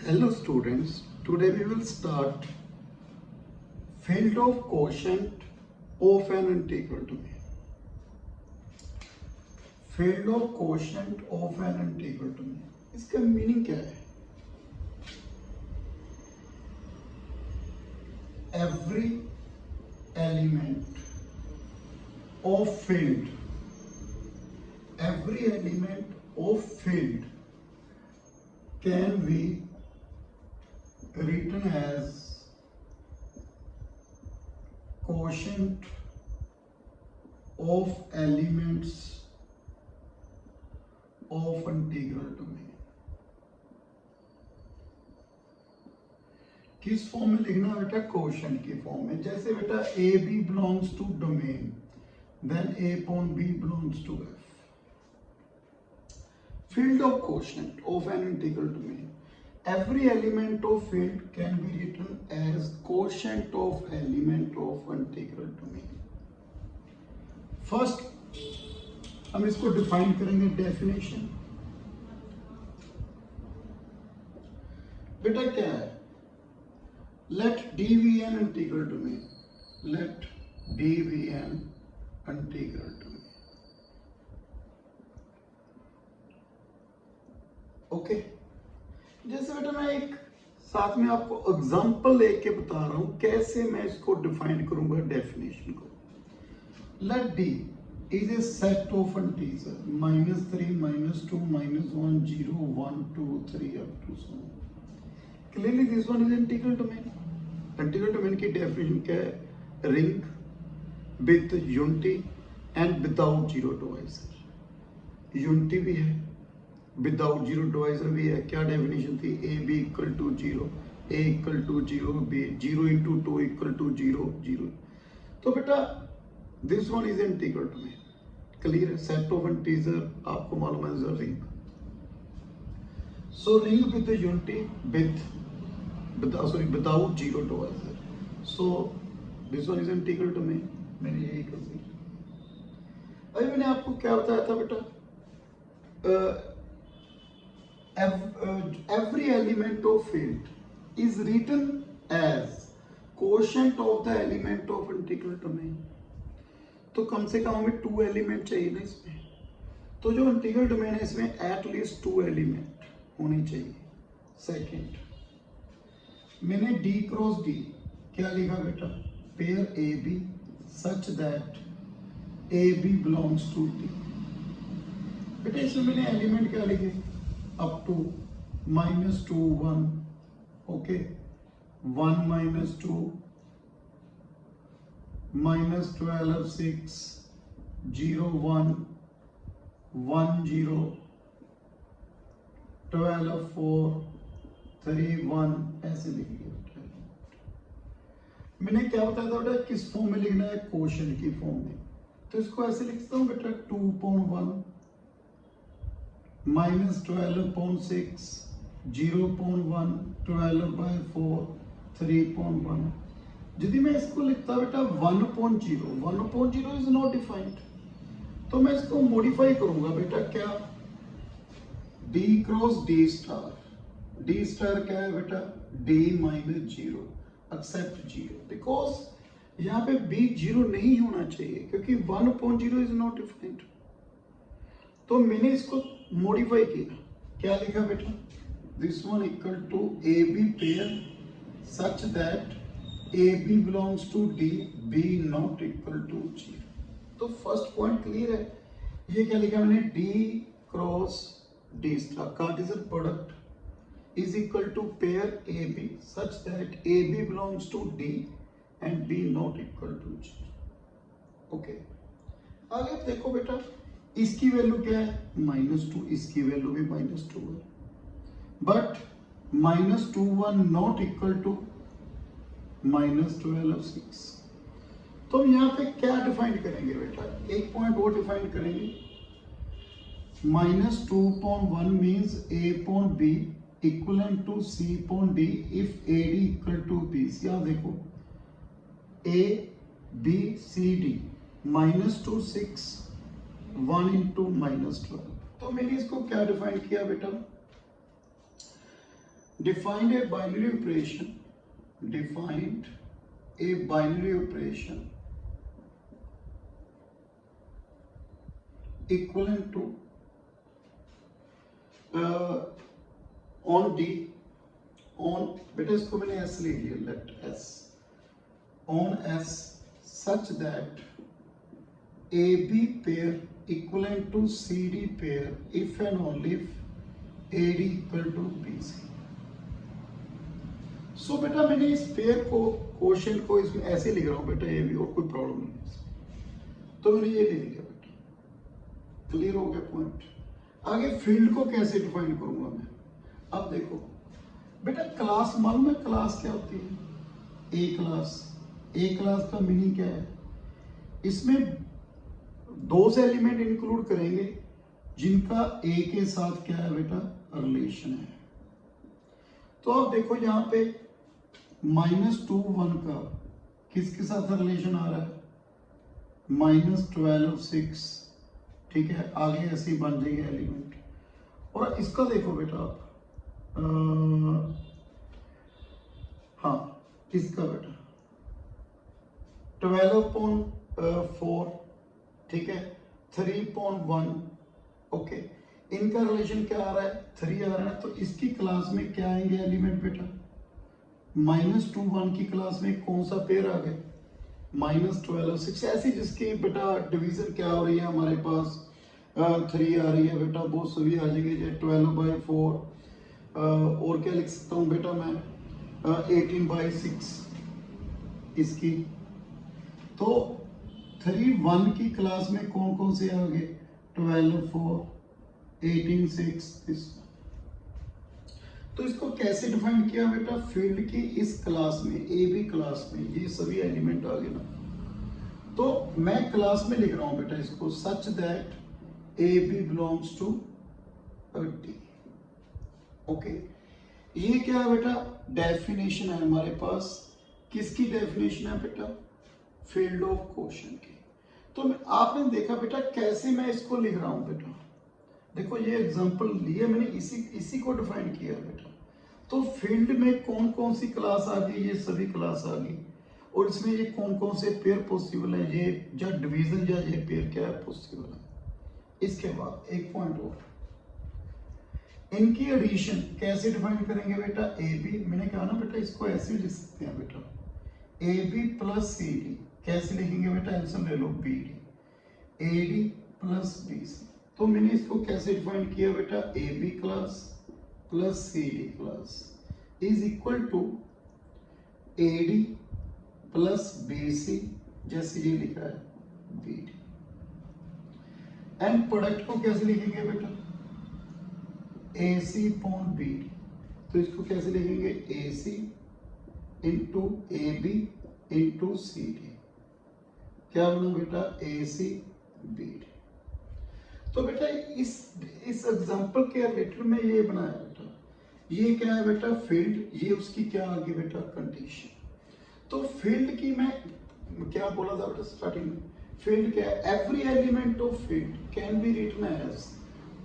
Hello students, today we will start field of quotient of an integral domain. Field of quotient of an integral domain. इसका meaning क्या है? Every element of field, every element of field can be written as quotient of elements of integral domain. किस form में लिखना है बेटा? Quotient की form में. जैसे बेटा A B belongs to domain, then A upon B belongs to F. Field of quotient of an integral domain. Every element of field can be written as quotient of element of integral domain. First, हम इसको define करेंगे. Definition बेटा क्या है? Let D be an integral domain. Let D be an integral domain. Okay जैसे बेटा मैं एक साथ में आपको एग्जांपल लेके बता रहा हूं कैसे मैं इसको डिफाइन करूंगा डेफिनेशन को. Let D is a set of integer -3 -2 -1 0 1 2 3 up to so. Clearly this one is integral domain. Integral domain की डेफिनेशन क्या है? Ring with unity and without zero divisor. Unity भी है, विदाउट जीरो डिवाइजर भी है. क्या definition थी? A B equal to zero, A equal to zero, B zero into to equal to zero zero. तो बेटा this one is integral domain. Clear है? Set of integer आपको मालूम है ring. So ring with unity without zero divisor. So this one is integral domain. मैंने यही कर दिया. अभी मैंने आपको क्या बताया था बेटा? Every element of field is written as quotient of the element of integral domain. तो कम से कम हमें 2 एलिमेंट चाहिए ना इसमें. तो जो इंटीग्रल डोमेन है इसमें एट लीस्ट 2 एलिमेंट होने चाहिए. सेकेंड, मैंने D क्रॉस D क्या लिखा बेटा? Pair A B such that A B belongs to D. बेटा इसमें मैंने एलिमेंट क्या लिखे? up to -2 1, okay, 1 -2 -12 6 0 1 1 0 12 4 3 1 ऐसे लिख लिया. मैंने क्या बताया था बेटा? किस फॉर्म में लिखना है? क्वोशंट की फॉर्म में. तो इसको ऐसे लिखता हूं बेटा 2/1 -12/6 0/1 12/4 3/1. यदि मैं इसको लिखता बेटा 1/0, 1/0 इज नॉट डिफाइंड. तो मैं इसको मॉडिफाई करूंगा बेटा. क्या? D cross D star. D star क्या है बेटा? D -0 एक्सेप्ट 0, बिकॉज यहाँ पे B 0 नहीं होना चाहिए क्योंकि 1/0 इज नॉट डिफाइंड. तो मैंने इसको मॉडिफाई किया. क्या लिखा बेटा? This one equal to A B pair such that A B belongs to D, B not equal to 0. तो फर्स्ट पॉइंट क्लियर है. ये क्या लिखा मैंने? D cross D star Cartesian product is equal to pair A B such that A B belongs to D and B not equal to 0. Okay आगे देखो बेटा, इसकी वैल्यू क्या है? -2. इसकी वैल्यू भी -2 है. But -2 not equal to -12 6. तो हम यहाँ पे क्या डिफाइन करेंगे बेटा? एक पॉइंट वो डिफाइन करेंगे. -2/1 means a upon b equal to c upon d if ad equal to b. यहाँ देखो a b c d -2 6 1 into -12. तो मैंने इसको क्या डिफाइन किया बेटा? defined a binary operation, defined a binary operation equivalent to on D, on बेटा इसको मैंने S ले लिया, let S, on S such that AB pair equivalent to CD pair if and only if AD equal to BC. सो बेटा मैंने इस pair को question को इसमें ऐसे लिख रहा हूँ बेटा, ये भी और कोई प्रॉब्लम नहीं है इसमें, तो मैंने ये लिख लिया बेटा, क्लियर हो गया पॉइंट। आगे फील्ड को कैसे डिफाइन करूंगा मैं, अब देखो बेटा क्लास, मालूम है क्लास क्या होती है, ए क्लास। ए क्लास का मीनिंग क्या है, इसमें दो से एलिमेंट इंक्लूड करेंगे जिनका ए के साथ क्या है बेटा, रिलेशन है। तो आप देखो यहाँ पे -2 1 का किसके साथ रिलेशन आ रहा है, -12 6, ठीक है, आगे ऐसे ही बन जाएंगे एलिमेंट। और इसका देखो बेटा आप, हाँ किसका बेटा 12/4, ठीक है, 3/1, ओके, इनका रिलेशन क्या आ रहा है, 3 आ रहा है। तो इसकी क्लास में क्या आएंगे एलिमेंट बेटा, -2 1 की क्लास में कौन सा पेयर आ गए, -12 6। ऐसी जिसकी बेटा डिवीजन क्या हो रही है हमारे पास 3 आ रही है बेटा, वो सभी आ जाएंगे, जैसे 12/4, और क्या लिख सकता हूँ बेटा मैं 18/6 इसकी। तो 3 1 की क्लास में कौन कौन से आ गए, 12/4, 18/6। तो इसको कैसे डिफाइन किया बेटा, फील्ड की इस क्लास में, ए बी क्लास में ये सभी एलिमेंट आ गए ना। तो मैं क्लास में लिख रहा हूं बेटा इसको, such that A B belongs to D, okay. ये क्या है बेटा, डेफिनेशन है हमारे पास, किसकी डेफिनेशन है बेटा, फील्ड ऑफ क्वेश्चन की। तो आपने देखा बेटा कैसे मैं इसको लिख रहा हूं बेटा, देखो ये एग्जांपल लिए मैंने, इसी को डिफाइन किया बेटा। तो फील्ड में कौन कौन सी क्लास आ गई, ये सभी क्लास आ गई, और इसमें ये कौन कौन से पेयर पॉसिबल है, ये या डिवीजन या ये पेयर क्या है पॉसिबल है। इसके बाद एक पॉइंट और, इनकी एडिशन कैसे डिफाइन करेंगे बेटा, ए बी, मैंने कहा ना बेटा इसको ऐसे लिख सकते हैं बेटा, A B plus C D, कैसे लिखेंगे बेटा, आंसर ले लो B D, A D plus B C. तो मैंने इसको कैसे डिफाइन किया बेटा, A B class plus C D class is equal to A D plus B C, जैसे ये लिखा है बी डी। एंड प्रोडक्ट को कैसे लिखेंगे बेटा, A C upon B D. तो इसको कैसे लिखेंगे, A C into A B into C D, क्या बना बेटा, ए सी बी डी। तो बेटा इस एग्जांपल के रिलेटेड में ये बनाया बेटा, ये क्या है बेटा फील्ड, ये उसकी क्या आ गई बेटा कंडीशन। तो फील्ड की मैं क्या बोला था बेटा स्टार्टिंग में, फील्ड क्या है, every element of field can be written as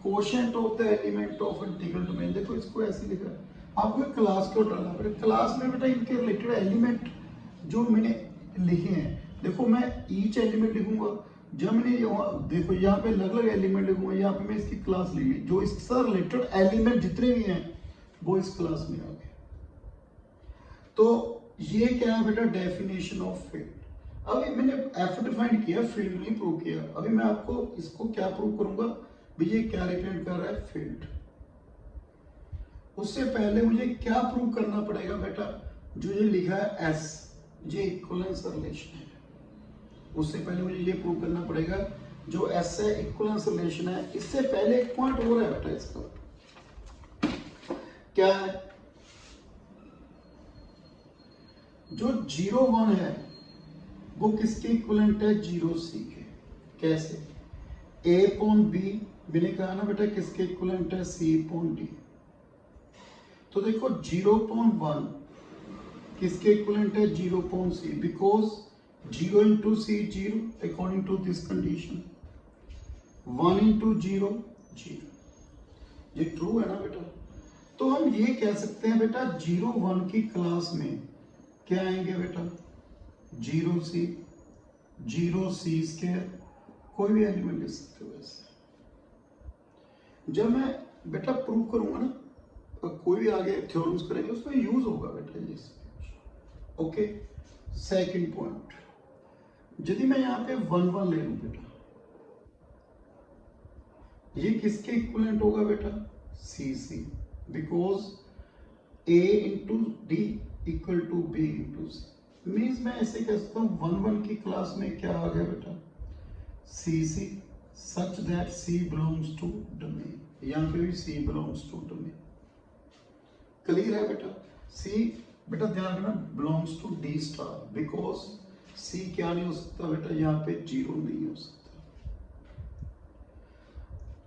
quotient of the element of integral domain. देखो इसको ऐसे लिखा है, आपको क्लास क्यों डालना बेटा, क्लास में बेटा इनके रिलेटेड एलिमेंट जो मैंने लिखे हैं, देखो मैं ईच एलिमेंट लिखूंगा, जब मैंने देखो यहाँ पे अलग अलग एलिमेंट लिखूंगा, यहाँ पे मैं इसकी क्लास ली, जो इससे रिलेटेड एलिमेंट जितने भी हैं वो इस क्लास में आ गए। तो ये क्या है बेटा, डेफिनेशन ऑफ फील्ड। अभी मैंने एफ डिफाइन किया, फील्ड नहीं प्रूव किया। अभी मैं आपको इसको क्या प्रूव करूंगा, ये क्या रिप्रेजेंट कर रहा है, फील्ड। उससे पहले मुझे क्या प्रूव करना पड़ेगा बेटा, जो ये लिखा है एस, ये इक्विवेलेंस रिलेशन है। उससे पहले मुझे ये प्रूव करना पड़ेगा जो एस है इक्विवेलेंस रिलेशन है। इससे पहले एक पॉइंट और है बेटा, इसका क्या है, जो 0 1 है वो किसके इक्विवेलेंट है, 0 सी के। कैसे, ए अपॉन बी, मैंने कहा ना बेटा किसके इक्विवेलेंट है, सी अपॉन डी। तो देखो 0.1 किसके इक्विवेलेंट है, 0.c, because 0 into c 0 according to this condition, 1 into 0 0। ये ट्रू है ना बेटा। तो हम ये कह सकते हैं बेटा 0 1 की क्लास में क्या आएंगे बेटा, 0c, 0c², कोई भी एलिमेंट ले सकते हो वैसे। जब मैं बेटा प्रूव करूंगा ना, तो कोई भी आगे थ्योरम्स करेंगे उसमें यूज होगा बेटा ये। ओके, सेकंड पॉइंट, यदि मैं यहाँ पे 1 1 ले लूं बेटा, ये किसके इक्विवेलेंट होगा बेटा, C C, because a into D equal to B into C. Means मैं ऐसे कह सकता हूँ 1 1 की क्लास में क्या आ गया बेटा, C C, such that C belongs to domain, यहाँ पे भी C belongs to domain. Clear है बेटा, सी बेटा ध्यान रखना belongs to D star, because C क्या नहीं हो सकता बेटा, यहाँ पे 0 नहीं हो सकता।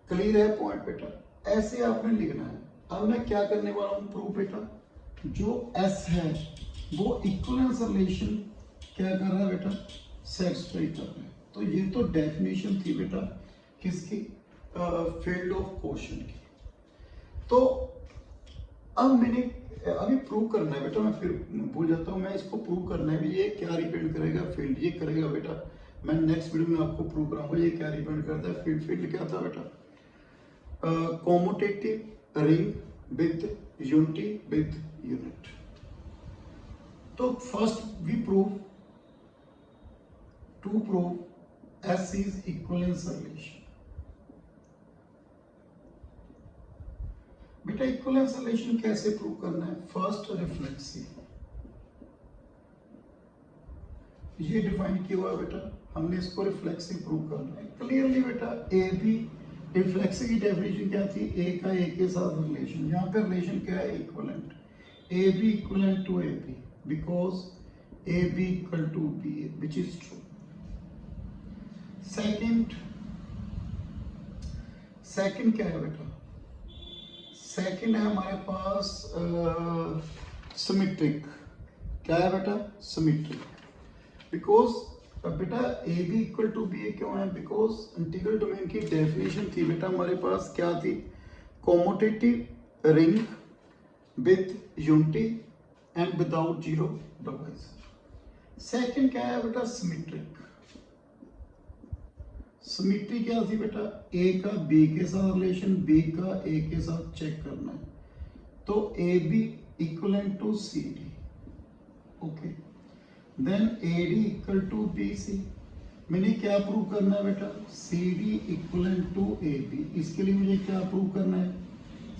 क्लियर है पॉइंट बेटा, ऐसे आपने लिखना है। अब मैं क्या करने वाला हूं प्रूफ बेटा, जो एस है वो इक्विवेलेंस रिलेशन क्या कर रहा है बेटा, सेटिस्फाई कर रहा है। तो ये तो डेफिनेशन थी बेटा किसकी, फील्ड ऑफ क्वेश्चन की। तो अब मैंने अभी प्रूव करना है बेटा, मैं फिर भूल जाता हूँ, मैं इसको प्रूव करना है, ये क्या रिप्रेजेंट करेगा, फील्ड ये करेगा बेटा। मैं नेक्स्ट वीडियो में आपको प्रूव कराऊंगा ये क्या रिप्रेजेंट करता है, फील्ड। फील्ड क्या था बेटा, commutative ring with unity with unit. तो first we prove, to prove S is equivalence relation. बेटा इक्विवेलेंस रिलेशन कैसे प्रूव करना है, फर्स्ट रिफ्लेक्सिव, ये डिफाइन किया हुआ है बेटा, हमने इसको रिफ्लेक्सिव प्रूव करना है क्लियरली बेटा। ए बी रिफ्लेक्सिव की डेफिनेशन क्या थी, ए का ए के साथ रिलेशन, यहाँ पे रिलेशन क्या है, equivalent, A B equivalent to A B, because A B equal to B A, which is true. Second क्या है बेटा, सेकंड है हमारे पास सिमेट्रिक। क्या है बेटा, सिमेट्रिक, बिकॉज बेटा A B equal to B A क्यों है, बिकॉज इंटीग्रल डोमेन की डेफिनेशन थी बेटा हमारे पास क्या थी, commutative ring with unity and without zero divisor. Second क्या है बेटा, सिमेट्रिक। सिमेट्री क्या थी बेटा, ए का बी के साथ रिलेशन, बी का ए के साथ चेक करना है, तो A B equivalent to C D, okay, then A D equal to B C. मैंने क्या प्रूव करना है बेटा, C D equivalent to A B, इसके लिए मुझे क्या प्रूव करना है,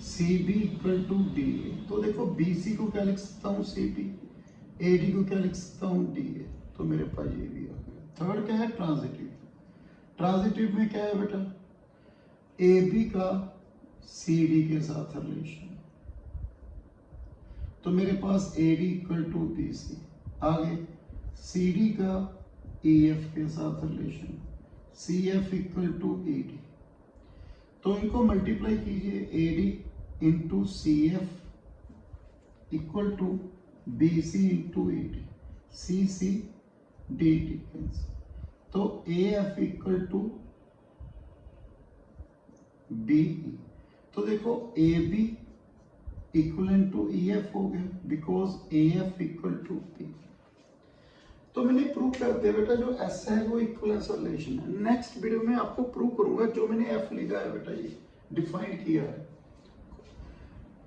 C B equal to D A. तो देखो बी सी को क्या लिख सकता हूँ, सी बी, ए डी को क्या लिख सकता हूँ, डी ए, तो मेरे पास ये भी आ गया। थर्ड क्या है, ट्रांजिटिव। ट्रांजिटिव में क्या है बेटा, ए बी का सी डी के साथ रिलेशन, तो मेरे पास A D equal to B C. आगे सी डी का ई एफ के साथ relation, C F equal to E D, तो इनको मल्टीप्लाई कीजिए, A D into C F equal to B C into E D, C C D D cancel, तो A F equal to B. तो देखो A B equivalent to E F हो गया, because A F equal to B. तो मैंने prove कर दिया बेटा जो एस है वो इक्विवेलेंस रिलेशन है। नेक्स्ट वीडियो में आपको प्रूव करूंगा जो मैंने एफ लिखा है बेटा, ये डिफाइन किया है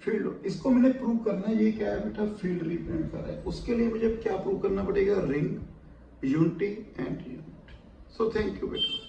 फील्ड, इसको मैंने प्रूव करना है, ये क्या है बेटा, फील्ड रिप्रेजेंट कर रहा है। उसके लिए मुझे क्या प्रूव करना पड़ेगा, ring, unity and unit. So thank you बेटा।